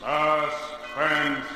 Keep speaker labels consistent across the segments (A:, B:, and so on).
A: Suspense.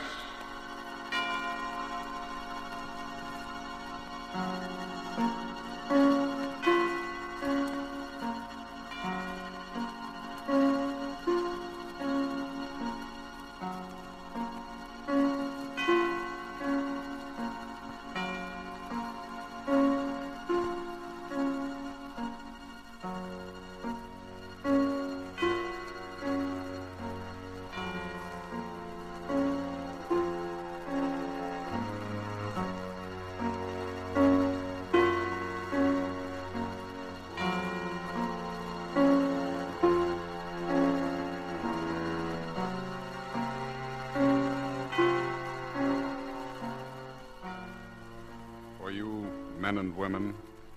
A: For you men and women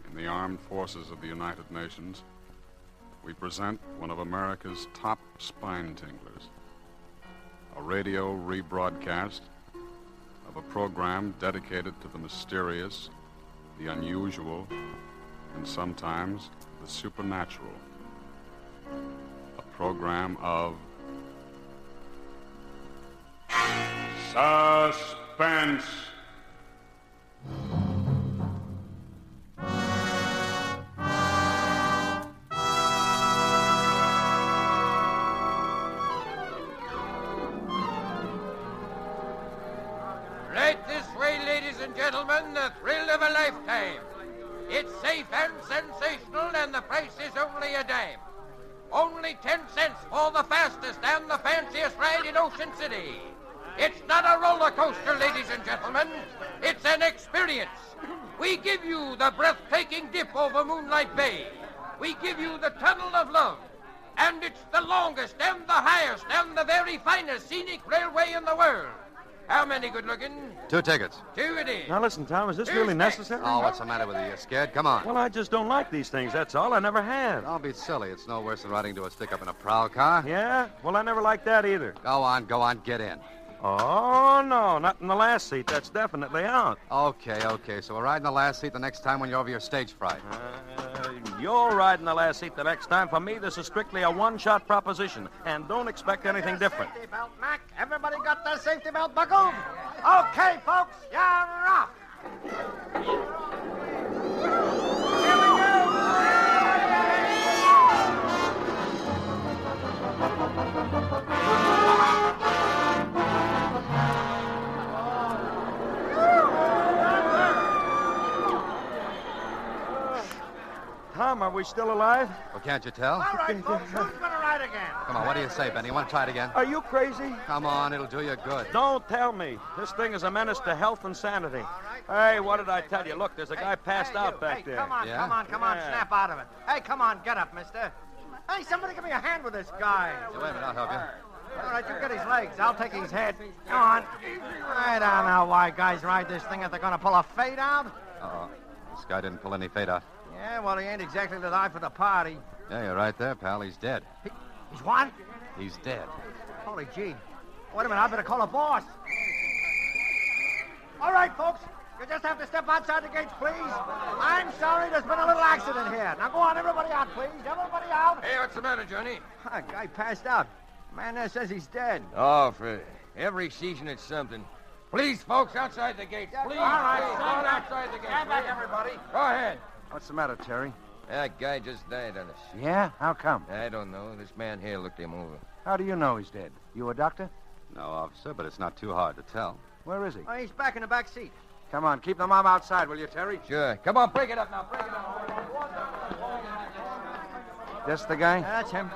A: in the armed forces of the United Nations, we present one of America's top spine tinglers, a radio rebroadcast of a program dedicated to the mysterious, the unusual, and sometimes the supernatural. A program of Suspense.
B: Right this way, ladies and gentlemen, the thrill of a lifetime. It's safe and sensational, and the price is only a dime. Only 10 cents for the fastest and the fanciest ride in Ocean City. It's not a roller coaster, ladies and gentlemen. It's an experience. We give you the breathtaking dip over Moonlight Bay. We give you the Tunnel of Love. And it's the longest and the highest and the very finest scenic railway in the world. How many good-looking?
C: 2 tickets.
B: 2 it is.
D: Now, listen, Tom, is this really necessary?
C: Oh, what's the matter with you? You scared? Come on.
D: Well, I just don't like these things, that's all. I never have.
C: Don't be silly. It's no worse than riding to a stick-up in a prowl car.
D: Yeah? Well, I never liked that either.
C: Go on, get in.
D: Oh, no, not in the last seat. That's definitely out.
C: Okay. So we'll ride in the last seat the next time when you're over your stage fright.
D: You'll ride in the last seat the next time. For me, this is strictly a one-shot proposition, and don't expect anything different.
E: Safety belt, Mac. Everybody got their safety belt buckled? Okay, folks, you're off. Here we
D: Tom, are we still alive?
C: Well, can't you tell?
E: All right, folks, who's going to ride again?
C: Come on, what do you say, Benny? You want to try it again?
D: Are you crazy?
C: Come on, it'll do you good.
D: Don't tell me. This thing is a menace to health and sanity. Hey, what did I tell you? Look, there's a guy passed out back there.
E: Come on,
C: Yeah?
E: come on,
D: Yeah.
E: snap out of it. Hey, come on, get up, mister. Hey, somebody give me a hand with this guy.
C: Wait a minute, I'll help you.
E: All right, you get his legs. I'll take his head. Come on. I don't know why guys ride this thing if they're going to pull a fade out.
C: Uh-oh. This guy didn't pull any fade out.
E: Yeah, well, he ain't exactly the life of the party.
C: Yeah, you're right there, pal. He's dead.
E: He's what?
C: He's dead.
E: Holy gee. Wait a minute, I better call a boss. All right, folks. You just have to step outside the gates, please. I'm sorry, there's been a little accident here. Now go on, everybody out, please. Everybody out.
B: Hey, what's the matter, Johnny?
E: A guy passed out. Man there says he's dead.
B: Oh, for every season it's something. Please, folks, outside the gates. Please,
E: All right,
B: please,
E: stand
B: go
E: back.
B: outside the gates.
E: Stand back,
B: please.
E: everybody.
B: Go ahead.
D: What's the matter, Terry?
B: That guy just died on us.
D: Yeah? How come?
B: I don't know. This man here looked him over.
D: How do you know he's dead? You a doctor?
C: No, officer, but it's not too hard to tell.
D: Where is he?
E: Oh, he's back in the back seat.
D: Come on, keep the mom outside, will you, Terry?
B: Sure. Come on, break it up now. Break it up.
D: This the guy?
E: That's him.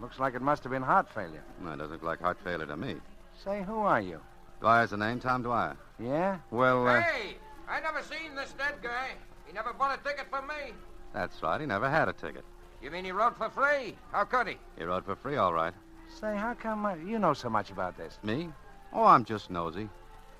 D: Looks like it must have been heart failure.
C: No, it doesn't look like heart failure to me.
D: Say, who are you?
C: Dwyer's the name, Tom Dwyer.
D: Yeah? Well,
B: Hey, I never seen this dead guy. He never bought a ticket from me.
C: That's right, he never had a ticket.
B: You mean he rode for free? How could he?
C: He rode for free, all right.
D: say, how come you know so much about this?
C: Me? Oh, I'm just nosy.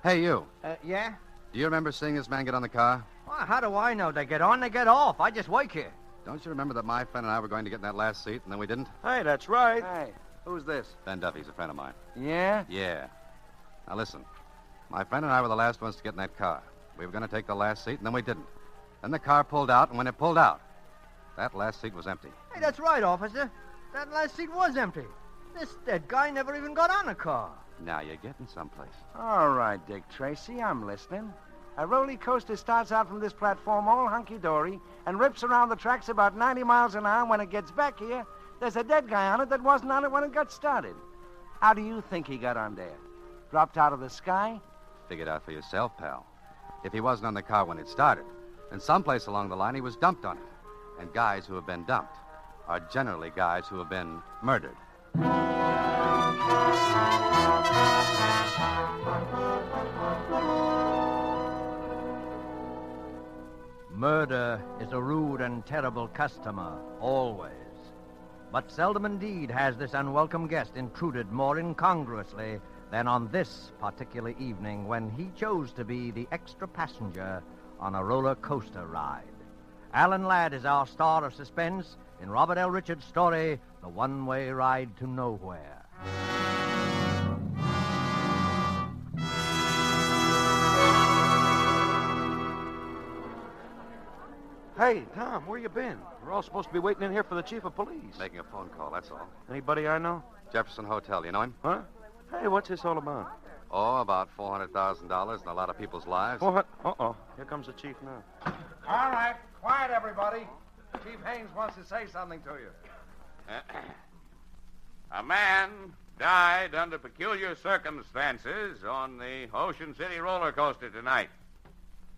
C: Hey, you.
E: Yeah?
C: Do you remember seeing this man get on the car?
E: Well, how do I know? They get on, they get off. I just work here.
C: Don't you remember that my friend and I were going to get in that last seat, and then we didn't?
D: Hey, that's right. Hey, who's this?
C: Ben Duffy's a friend of mine.
D: Yeah?
C: Yeah. Now, listen. My friend and I were the last ones to get in that car. We were going to take the last seat, and then we didn't. Then the car pulled out, and when it pulled out, that last seat was empty.
E: Hey, that's right, officer. That last seat was empty. This dead guy never even got on the car.
C: Now you're getting someplace.
F: All right, Dick Tracy, I'm listening. A roller coaster starts out from this platform all hunky-dory and rips around the tracks about 90 miles an hour. When it gets back here, there's a dead guy on it that wasn't on it when it got started. How do you think he got on there? Dropped out of the sky?
C: Figure it out for yourself, pal. If he wasn't on the car when it started, then someplace along the line he was dumped on it. And guys who have been dumped are generally guys who have been murdered.
G: Murder is a rude and terrible customer, always. But seldom indeed has this unwelcome guest intruded more incongruously than on this particular evening when he chose to be the extra passenger on a roller coaster ride. Alan Ladd is our star of suspense in Robert L. Richards' story, The One-Way Ride to Nowhere.
D: Hey, Tom, where you been? We're all supposed to be waiting in here for the chief of police.
C: Making a phone call, that's all.
D: Anybody I know?
C: Jefferson Hotel, you know him?
D: Huh? Hey, what's this all about?
C: Oh, about $400,000 and a lot of people's lives.
D: What? Uh-oh. Here comes the chief now.
E: All right, quiet, everybody. Chief Haynes wants to say something to you.
B: A man died under peculiar circumstances on the Ocean City roller coaster tonight.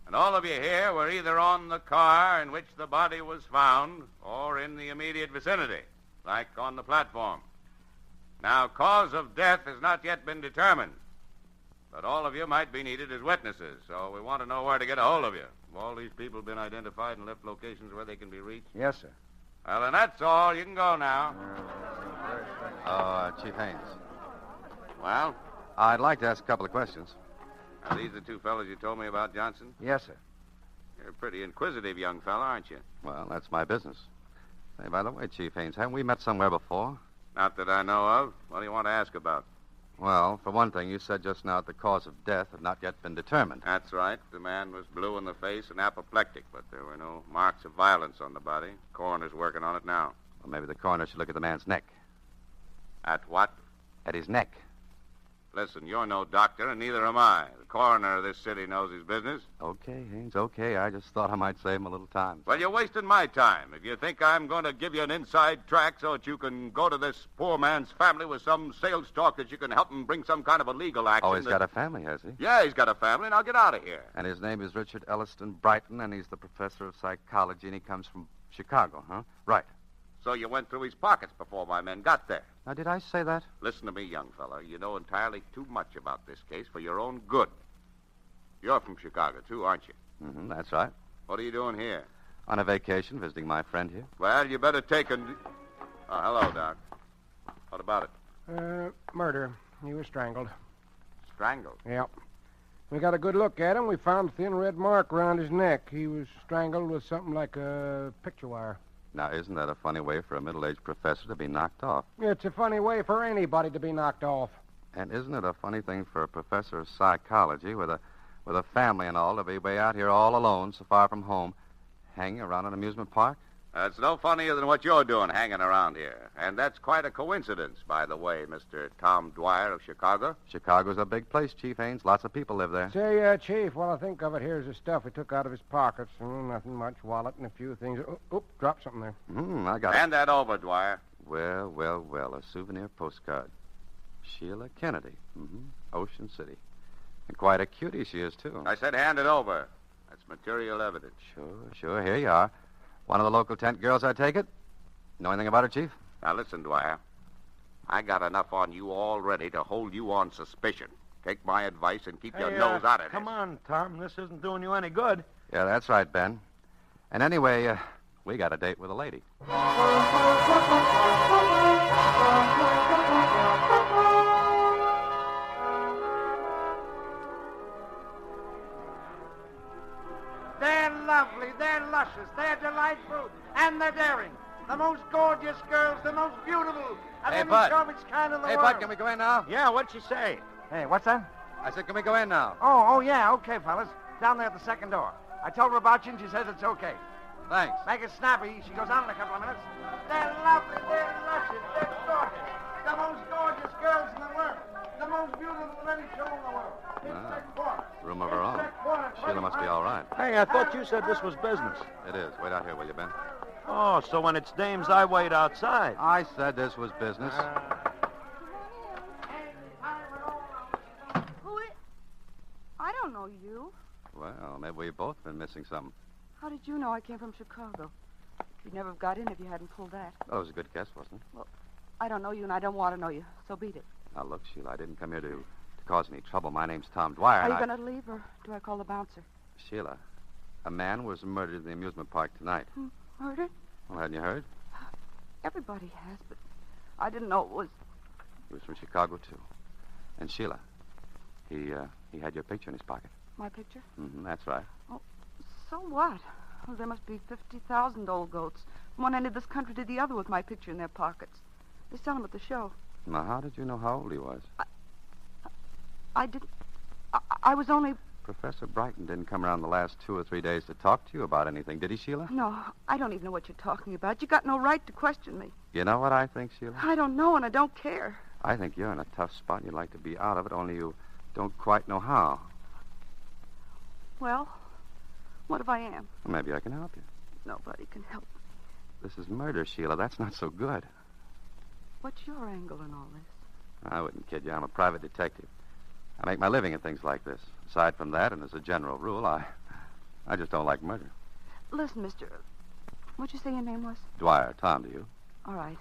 B: And all of you here were either on the car in which the body was found or in the immediate vicinity, like on the platform. Now, cause of death has not yet been determined, but all of you might be needed as witnesses, so we want to know where to get a hold of you. Have all these people been identified and left locations where they can be reached?
F: Yes, sir.
B: Well, then that's all. You can go now.
C: Chief Haynes.
B: Well,
C: I'd like to ask a couple of questions.
B: are these the two fellows you told me about, Johnson?
F: Yes, sir.
B: You're a pretty inquisitive young fella, aren't you?
C: Well, that's my business. Hey, by the way, Chief Haynes, haven't we met somewhere before?
B: Not that I know of. What do you want to ask about?
C: Well, for one thing, you said just now that the cause of death had not yet been determined.
B: That's right. The man was blue in the face and apoplectic, but there were no marks of violence on the body. Coroner's working on it now.
C: Well, maybe the coroner should look at the man's neck.
B: At what?
C: At his neck.
B: Listen, you're no doctor, and neither am I. The coroner of this city knows his business.
C: Okay, Haynes, okay. I just thought I might save him a little time.
B: Well, you're wasting my time. If you think I'm going to give you an inside track so that you can go to this poor man's family with some sales talk that you can help him bring some kind of a legal action...
C: Oh, he's got a family, has he?
B: Yeah, he's got a family, and I'll get out of here.
C: And his name is Richard Elliston Brighton, and he's the professor of psychology, and he comes from Chicago, huh? Right.
B: So you went through his pockets before my men got there.
C: Now, did I say that?
B: Listen to me, young fella. You know entirely too much about this case for your own good. You're from Chicago, too, aren't you?
C: Mm-hmm, that's right.
B: What are you doing here?
C: On a vacation, visiting my friend here.
B: Well, you better take a... Oh, hello, Doc. What about it?
H: Murder. He was strangled.
B: Strangled?
H: Yep. We got a good look at him. We found a thin red mark around his neck. He was strangled with something like a picture wire.
C: Now, isn't that a funny way for a middle-aged professor to be knocked off?
H: It's a funny way for anybody to be knocked off.
C: And isn't it a funny thing for a professor of psychology with a family and all to be way out here all alone, so far from home, hanging around an amusement park?
B: That's no funnier than what you're doing hanging around here. And that's quite a coincidence, by the way, Mr. Tom Dwyer of Chicago.
C: Chicago's a big place, Chief Haynes. Lots of people live there.
H: Say, Chief, while I think of it, here's the stuff we took out of his pockets. Nothing much, wallet and a few things. Oop, dropped something there.
C: I got it.
B: Hand that over, Dwyer.
C: Well, a souvenir postcard. Sheila Kennedy. Ocean City. And quite a cutie she is, too.
B: I said hand it over. That's material evidence.
C: Sure. Here you are. One of the local tent girls, I take it? Know anything about her, Chief?
B: Now, listen, Dwyer. I got enough on you already to hold you on suspicion. Take my advice and keep your nose out of this.
D: Come on, Tom. This isn't doing you any good.
C: Yeah, that's right, Ben. And anyway, we got a date with a lady.
E: They're lovely, they're luscious, they're delightful, and they're daring. The most gorgeous girls, the most beautiful of any garbage kind in the world.
C: Bud, can we go in now?
F: Yeah, what'd she say? Hey, what's that?
C: I said, can we go in now?
F: Oh, yeah, okay, fellas. Down there at the second door. I told her about you, and she says it's okay.
C: Thanks.
F: Make it snappy. She goes on in a couple of minutes. They're lovely. They're luscious. They're gorgeous. The most gorgeous girls in the world. The most beautiful of any show in the world.
C: Room of her own. Sheila must be all right.
D: Hey, I thought you said this was business.
C: It is. Wait out here, will you, Ben?
D: Oh, so when it's dames, I wait outside.
C: I said this was business.
I: Who is... I don't know you.
C: Well, maybe we've both been missing something.
I: How did you know I came from Chicago? You'd never have got in if you hadn't pulled that.
C: Well, it was a good guess, wasn't it?
I: Well, I don't know you, and I don't want to know you, so beat it.
C: Now, look, Sheila, I didn't come here to cause any trouble. My name's Tom Dwyer,
I: Are
C: and
I: you going to leave, or do I call the bouncer?
C: Sheila, a man was murdered in the amusement park tonight.
I: Murdered?
C: Well, hadn't you heard?
I: Everybody has, but I didn't know it was...
C: He was from Chicago, too. And Sheila, he had your picture in his pocket.
I: My picture?
C: Mm-hmm, that's right.
I: Oh, so what? Well, there must be 50,000 old goats from one end of this country to the other with my picture in their pockets. They sell them at the show.
C: Now, how did you know how old he was?
I: I didn't... I was only...
C: Professor Brighton didn't come around the last 2 or 3 days to talk to you about anything, did he, Sheila?
I: No, I don't even know what you're talking about. You got no right to question me.
C: You know what I think, Sheila?
I: I don't know, and I don't care.
C: I think you're in a tough spot and you'd like to be out of it, only you don't quite know how.
I: Well, what if I am?
C: Well, maybe I can help you.
I: Nobody can help me.
C: This is murder, Sheila. That's not so good.
I: What's your angle in all this?
C: I wouldn't kid you. I'm a private detective. I make my living in things like this. Aside from that, and as a general rule, I just don't like murder.
I: Listen, mister, what'd you say your name was?
C: Dwyer. Tom, to you?
I: All right.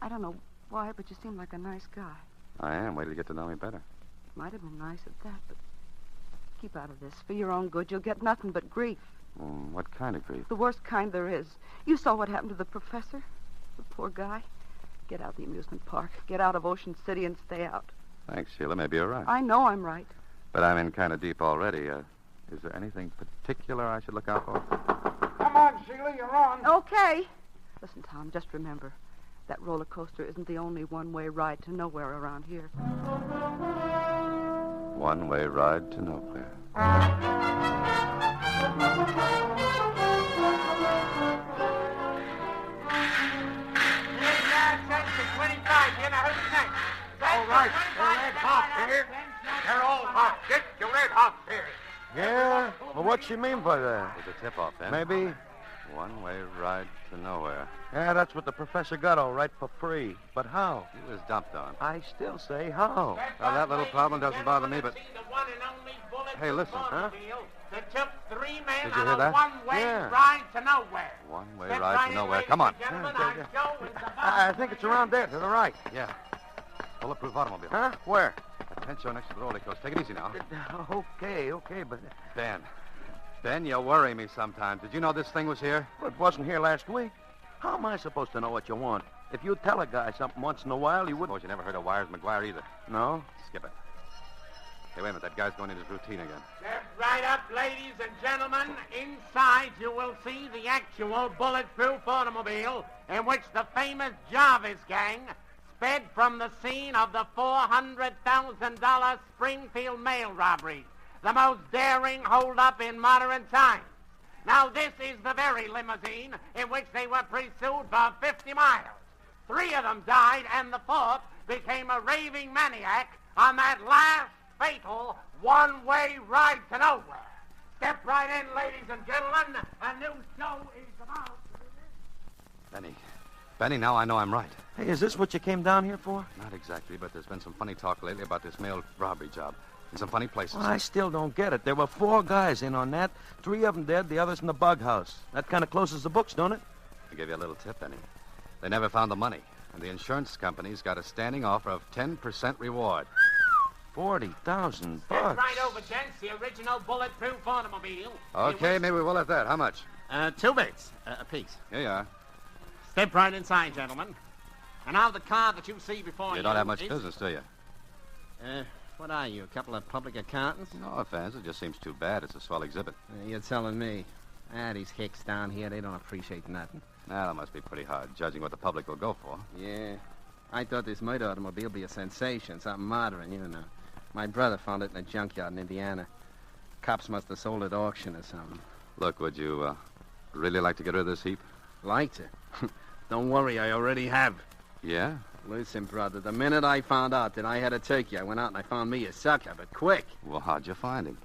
I: I don't know why, but you seem like a nice guy.
C: I am. Wait till you get to know me better.
I: Might have been nice at that, but keep out of this. For your own good, you'll get nothing but grief.
C: What kind of grief?
I: The worst kind there is. You saw what happened to the professor. The poor guy. Get out of the amusement park. Get out of Ocean City and stay out.
C: Thanks, Sheila. Maybe you're right.
I: I know I'm right.
C: But I'm in kind of deep already. Is there anything particular I should look out for?
F: Come on, Sheila, you're on.
I: Okay. Listen, Tom, just remember, that roller coaster isn't the only one-way ride to nowhere around here.
C: One-way ride to nowhere.
B: All right, the red hot here. They're all hot. Get your red hot here.
D: Yeah? Well, what she mean by that?
C: There's a tip-off, Ben.
D: Maybe.
C: One-way ride to nowhere.
D: Yeah, that's what the professor got all right for free. But how?
C: He was dumped on.
D: I still say how.
C: Well, that little problem doesn't bother me, but... Hey, listen.
D: Huh?
B: That took 3 men
C: Did you
B: on
C: hear
B: a
C: that?
B: one-way
D: Yeah.
B: ride to nowhere.
C: One-way
B: Step
C: ride
B: right
C: to
B: in,
C: nowhere.
B: ladies
C: Come on.
B: and gentlemen,
D: Yeah,
B: our
D: yeah.
B: show is about...
D: I think it's around there to the right.
C: Yeah. Bulletproof automobile.
D: Huh? Where?
C: A tent show next to the roller coaster. Take it easy now.
D: Okay, but...
C: Ben, you worry me sometimes. Did you know this thing was here?
D: Well, it wasn't here last week. How am I supposed to know what you want? If you tell a guy something once in a while, you wouldn't...
C: Suppose you never heard of Wires McGuire either.
D: No?
C: Skip it. Hey, wait a minute. That guy's going into his routine again.
B: Step right up, ladies and gentlemen. Inside, you will see the actual bulletproof automobile in which the famous Jarvis gang sped from the scene of the $400,000 Springfield mail robbery, the most daring holdup in modern times. Now, this is the very limousine in which they were pursued for 50 miles. 3 of them died, and the 4th became a raving maniac on that last fatal one-way ride to nowhere. Step right in, ladies and gentlemen. A new show is about.
C: Benny, now I know I'm right.
D: Hey, is this what you came down here for?
C: Not exactly, but there's been some funny talk lately about this mail robbery job. In some funny places.
D: Well, I still don't get it. There were 4 guys in on that. 3 of them dead, the others in the bug house. That kind of closes the books, don't it?
C: I'll give you a little tip, Benny. They never found the money, and the insurance company's got a standing offer of 10% reward.
D: $40,000.
B: Step right over, gents. The original bulletproof automobile.
C: Okay, maybe we'll have that. How much?
B: 2 bits apiece.
C: Here you are.
B: Step right inside, gentlemen. And now the car that you see before you...
C: You don't have much
B: is...
C: business, do you?
B: What are you, a couple of public accountants?
C: No offense. It just seems too bad. It's a swell exhibit.
B: You're telling me. These hicks down here, they don't appreciate nothing.
C: Now, that must be pretty hard, judging what the public will go for.
B: Yeah. I thought this murder automobile would be a sensation, something modern, you know. My brother found it in a junkyard in Indiana.
F: cops must have sold at auction or something.
C: Look, would you really like to get rid of this heap?
F: Like to? Don't worry, I already have.
C: Yeah?
F: Listen, brother, the minute I found out that I had a turkey, I went out and I found me a sucker, but quick.
C: Well, how'd you find him?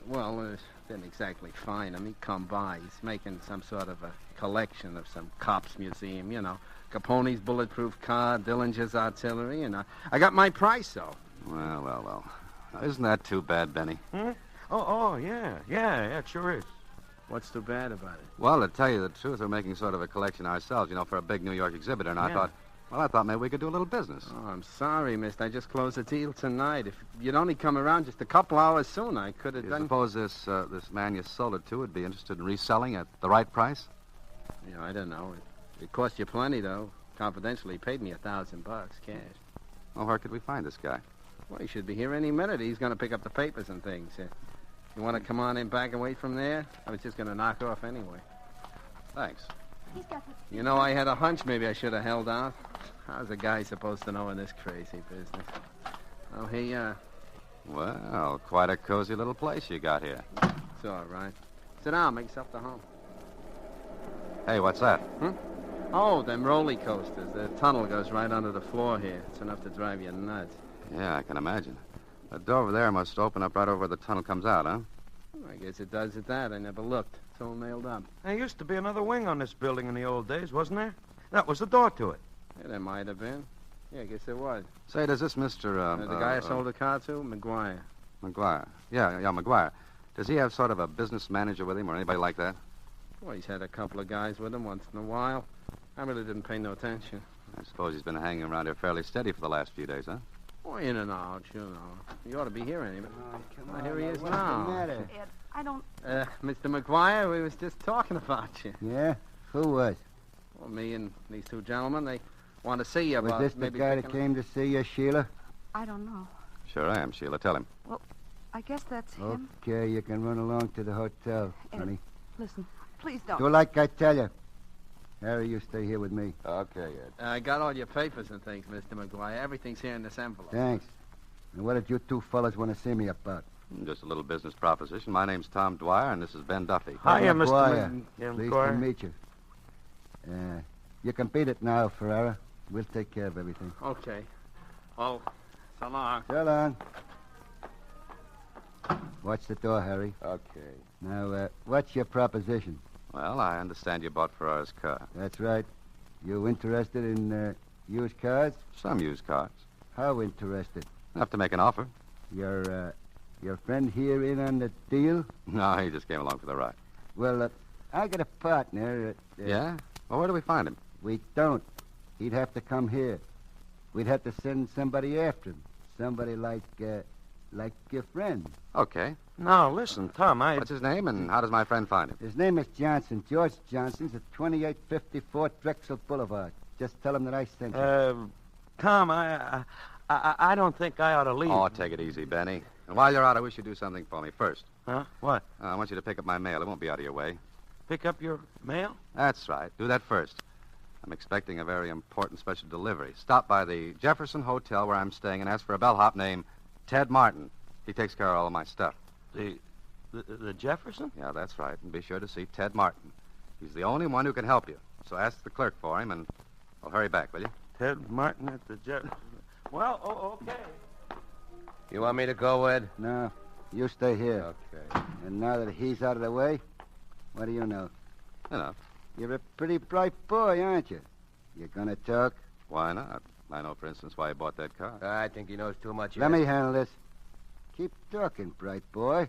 F: Well, didn't exactly find him. He come by. He's making some sort of a collection of some cops museum, you know. Capone's bulletproof car, Dillinger's artillery, and I got my price, though.
C: Well. Now, isn't that too bad, Benny?
D: Hmm? Yeah, it sure is.
F: What's too bad about it?
C: Well, to tell you the truth, we're making sort of a collection ourselves, you know, for a big New York exhibitor, and I thought maybe we could do a little business.
F: Oh, I'm sorry, mister. I just closed the deal tonight. If you'd only come around just a couple hours sooner, I could have
C: You
F: done...
C: suppose this man you sold it to would be interested in reselling at the right price?
F: Yeah, I don't know. It cost you plenty, though. Confidentially, he paid me $1,000 cash.
C: Well, where could we find this guy?
F: Well, he should be here any minute. He's going to pick up the papers and things. You want to come on in back and wait from there? I was just going to knock off anyway.
C: Thanks.
F: You know, I had a hunch maybe I should have held out. How's a guy supposed to know in this crazy business? Oh, he,
C: Well, quite a cozy little place you got here.
F: It's all right. Sit down, make yourself to home.
C: Hey, what's that?
F: Oh, them roller coasters. The tunnel goes right under the floor here. It's enough to drive you nuts.
C: Yeah, I can imagine. The door over there must open up right over where the tunnel comes out, huh?
F: I guess it does at that. I never looked. It's all nailed up.
D: There used to be another wing on this building in the old days, wasn't there? That was the door to it.
F: Yeah, there might have been. Yeah, I guess there was.
C: Say, does this Mr.
F: The guy I sold the car to? McGuire.
C: McGuire. Yeah, McGuire. Does he have sort of a business manager with him or anybody like that?
F: Well, he's had a couple of guys with him once in a while. I really didn't pay no attention.
C: I suppose he's been hanging around here fairly steady for the last few days, huh?
F: Oh, in and out, you know. You ought to be here any minute.
H: Come
F: on, here he is
H: What's
F: now.
H: the matter?
I: Ed, I don't...
F: Mr. McGuire, we was just talking about you.
H: Yeah? Who was?
F: Well, me and these two gentlemen, they want to see you
H: Was
F: about
H: this the
F: maybe
H: guy that
F: picking-
H: came to see you, Sheila?
I: I don't know.
C: Sure I am, Sheila. Tell him.
I: I guess that's him.
H: Okay, you can run along to the hotel,
I: Ed,
H: honey.
I: Listen, please don't.
H: Do like I tell you. Harry, you stay here with me.
C: Okay, Ed.
F: I got all your papers and things, Mr. McGuire. Everything's here in this envelope.
H: Thanks. And what did you two fellas want to see me about?
C: Just a little business proposition. My name's Tom Dwyer, and this is Ben Duffy.
D: Hiya,
H: McGuire.
D: Mr.
H: Pleased
D: McGuire.
H: to meet you. You can beat it now, Ferrara. We'll take care of everything.
F: Okay. Well, so long.
H: So long. Watch the door, Harry.
C: Okay.
H: Now, what's your proposition?
C: Well, I understand you bought Ferrara's car.
H: That's right. You interested in used cars?
C: Some used cars.
H: How interested?
C: Enough to make an offer.
H: Your friend here in on the deal?
C: No, he just came along for the ride.
H: Well, I got a partner.
C: Yeah? Well, where do we find him?
H: We don't. He'd have to come here. We'd have to send somebody after him. Somebody like your friend.
C: Okay.
D: Now, listen, Tom,
C: What's his name, and how does my friend find him?
H: His name is Johnson. George Johnson's at 2854 Drexel Boulevard. Just tell him that I sent you.
D: Tom, I don't think I ought to leave.
C: Oh, take it easy, Benny. And while you're out, I wish you'd do something for me first.
D: Huh? What?
C: I want you to pick up my mail. It won't be out of your way.
D: Pick up your mail?
C: That's right. Do that first. I'm expecting a very important special delivery. Stop by the Jefferson Hotel where I'm staying and ask for a bellhop named Ted Martin. He takes care of all of my stuff.
D: The Jefferson?
C: Yeah, that's right. And be sure to see Ted Martin. He's the only one who can help you. So ask the clerk for him, and I'll hurry back, will you?
D: Ted Martin at the Jefferson. Well, okay.
J: You want me to go, Ed?
H: No, you stay here.
J: Okay.
H: And now that he's out of the way, what do you know?
C: Enough.
H: You're a pretty bright boy, aren't you? You gonna talk?
C: Why not? I know, for instance, why he bought that car.
J: I think he knows too much.
H: Let me handle this. Keep talking, bright boy.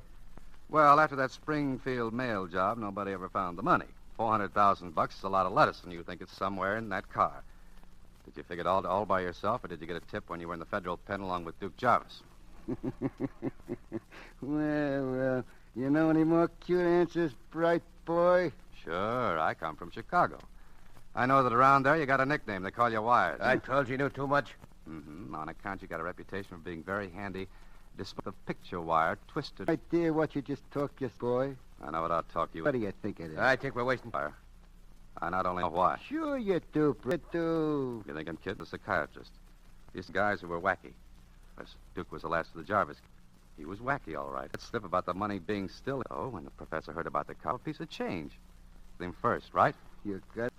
C: Well, after that Springfield mail job, nobody ever found the money. $400,000 is a lot of lettuce, and you think it's somewhere in that car. Did you figure it all by yourself, or did you get a tip when you were in the federal pen along with Duke Jarvis?
H: Well, you know any more cute answers, bright boy?
C: Sure, I come from Chicago. I know that around there you got a nickname. They call you Wires.
J: I told you knew too much.
C: Mm-hmm. On account you got a reputation for being very handy, despite the picture wire twisted.
H: Idea what you just talked, yes, boy.
C: I know what I'll talk you.
H: What do you think it is?
J: I think we're wasting...
C: Wire. I not only know why.
H: Sure you do, you do.
C: You think I'm kidding? A psychiatrist. These guys who were wacky. Of course, Duke was the last of the Jarvis. He was wacky, all right. That slip about the money being still... Oh, when the professor heard about the car, a piece of change. Him first, right?
K: You got...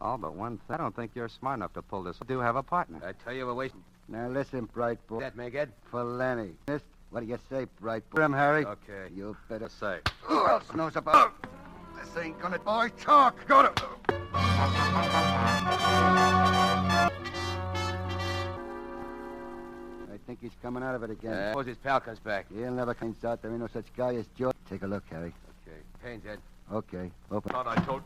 C: All but one thing. I don't think you're smart enough to pull this. You do have a partner.
J: I tell you, we're wasting...
K: Now listen, bright boy.
J: That, make it?
K: For Lenny. What do you say, bright boy? Harry.
J: Okay.
K: You better
C: Say.
K: Who else knows about... This ain't gonna... Boy, talk. Go to... I think he's coming out of it again.
J: Suppose his pal comes back.
K: He'll never comes out. There ain't no such guy as George. Take a look, Harry.
J: Okay. Pains, Ed.
K: Okay. Open.
D: Thought I told...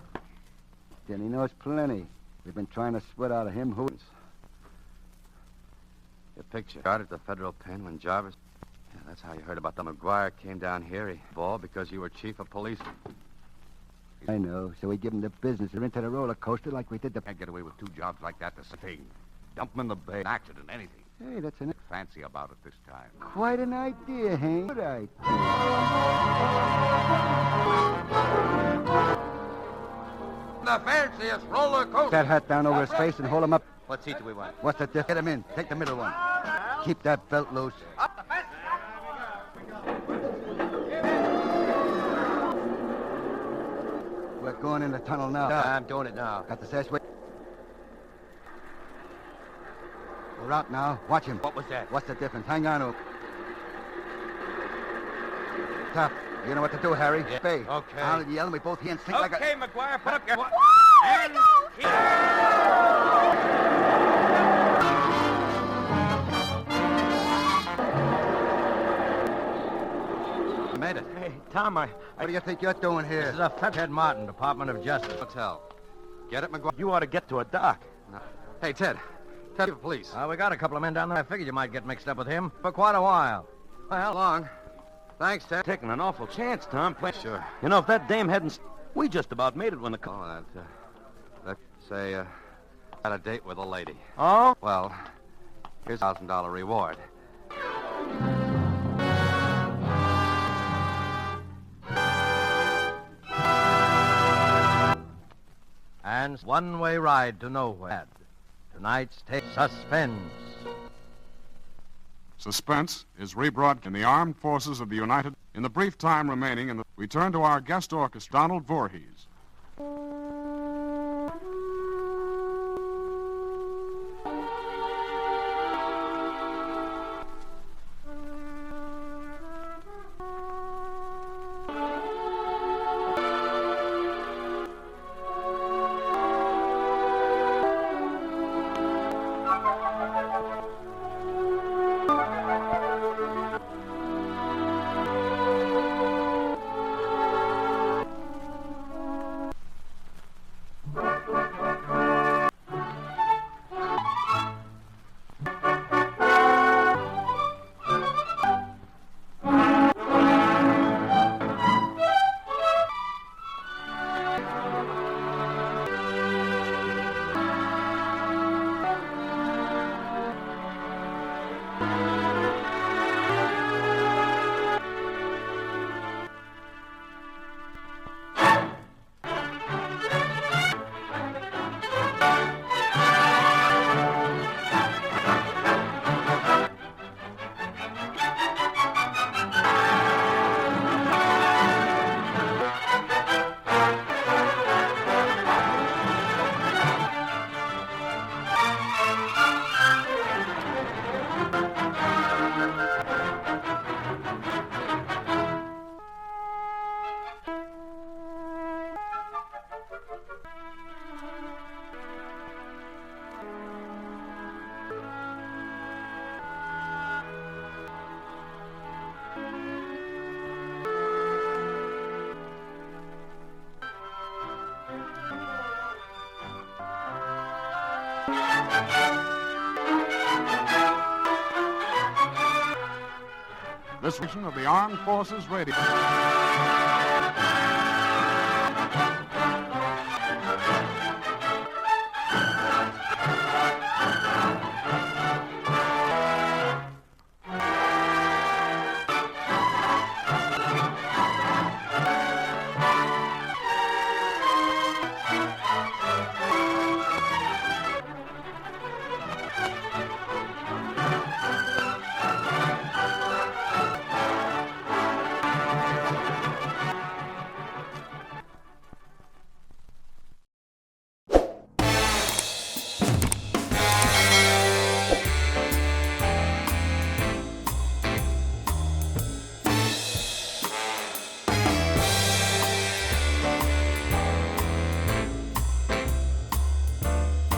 K: Then he knows plenty. We've been trying to sweat out of him who...
C: Your picture. Started at the federal pen when Jarvis... Yeah, that's how you heard about the McGuire came down here. He ball because you were chief of police.
K: I know. So we give him the business. They're into the roller coaster like we did the...
L: Can't get away with two jobs like that. The thing. Dump him in the bay. An accident, anything.
K: Hey, that's an...
L: Fancy about it this time.
K: Quite an idea, Hank. Good idea.
B: The fanciest roller coaster.
K: That hat down over his face and hold him up.
J: What seat do we want?
K: What's the difference? Get him in. Take the middle one. Keep that belt loose. We're going in the tunnel now.
J: I'm doing it now.
K: Got the sash with... We're out now. Watch him.
J: What was that?
K: What's the difference? Hang on to him. Stop. You know what to do, Harry.
J: Yeah.
K: Stay.
J: Okay.
K: I'll yell and we both hands sink like a...
D: Okay, McGuire, put up your...
I: And...
C: You made it.
F: Hey, Tom,
K: What do you think you're doing
G: This
K: here?
G: is a Fathead Martin, Department of Justice.
C: Hotel. Get it, McGuire?
D: You ought to get to a dock.
C: No. Hey, Ted. Ted, the police.
G: We got a couple of men down there. I figured you might get mixed up with him for quite a while.
C: Well, long. Thanks, Ted.
D: Taking an awful chance, Tom.
C: Sure.
D: You know, if that dame hadn't... We just about made it when the...
C: Oh, let's say, had a date with a lady.
D: Oh?
C: Well, here's a $1,000 reward.
G: And one-way ride to nowhere. Tonight's take Suspense.
A: Suspense is rebrought in the Armed Forces of the United... In the brief time remaining, we turn to our guest orchestra, Donald Voorhees. This version of the Armed Forces Radio.